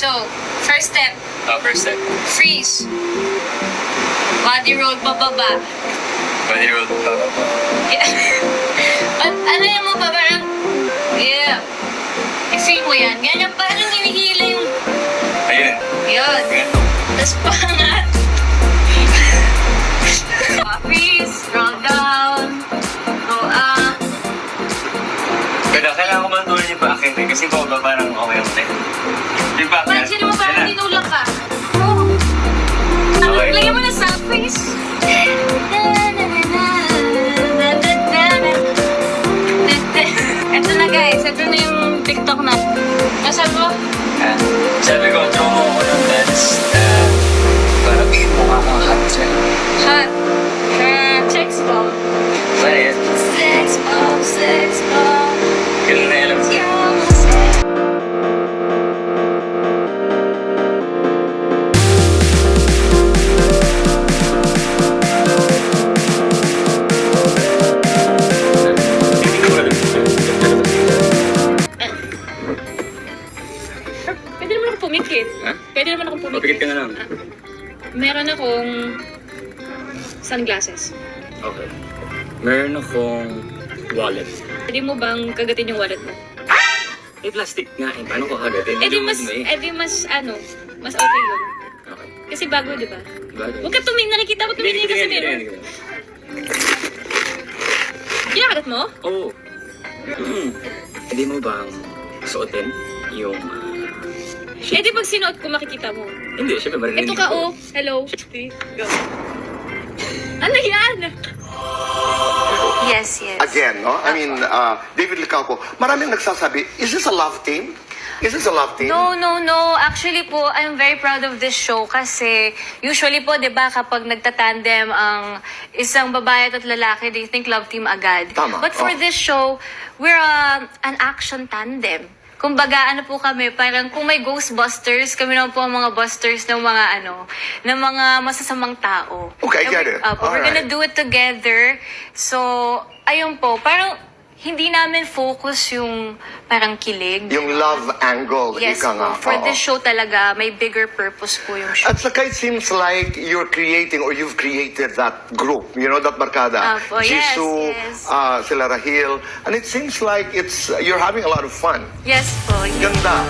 So, first step, First step. freeze. Body roll pababa. Body roll. Ano yung mo ba? Parang, yeah. I-feel mo yan. Ganyan, parang hinihila yung... Ayun. Yun. Tapos pangat. Freeze, roll down, go up. Pero kailangan ko man tuloy yung pa-akin eh. Kasi baka parang okay yung tayo. Di ba? Imagine mo parang tinulak ka. Okay. Lagyan mo na sa face. Ito na guys, ito na yung TikTok na. Nasaan mo? Sabi ko, draw mo ako ng dance para bigyan mo nga ang hot sa'yo. Hot. Sex bomb. Ano yun? Sex bomb, sex bomb. Ganun na alam sa'yo. Pwede naman ako pumikit. Ha? Pwede naman ako pumikit. Mapikit ka na lang. Meron akong sunglasses. Okay. Meron akong wallet. Pwede mo bang kagatin yung wallet mo? Eh, plastic nga eh. Paano ko kagatin? Eh di mas, mas okay yun. Okay. Kasi bago, di ba? Bagay. Huwag ka tumingin, nakikita mo tumingin ka sa mirror. Kinakagat mo? Oo. Hindi mo bang suotin yung... Eh di pag sinuot ko, makikita mo. Hindi, syempre marinig Ito ka, ko. oh. Hello. Three, go. Ano yan? Yes, yes. Again, no? I mean, David Licauco, maraming nagsasabi, is this a love team? Is this a love team? No, no, no. Actually po, I'm very proud of this show kasi usually po, di ba, kapag nagtatandem ang isang babae at lalaki, they think love team agad. Tama, But for oh. this show, we're an action tandem. Kumbaga, ano po kami, parang kung may Ghostbusters, kami naman po ang mga busters ng mga ng mga masasamang tao. Okay, I get it. We're gonna Alright. do it together. So, ayun po, parang hindi namin focus yung parang kilig. Yung love angle, Yes ika po. nga. For Oo. this show talaga, may bigger purpose po yung show. At saka it seems like you're creating or you've created that group, you know, that barkada. Apo, yes, Jisoo, yes. sila Rahil. And it seems like you're having a lot of fun. Yes po. Ganda.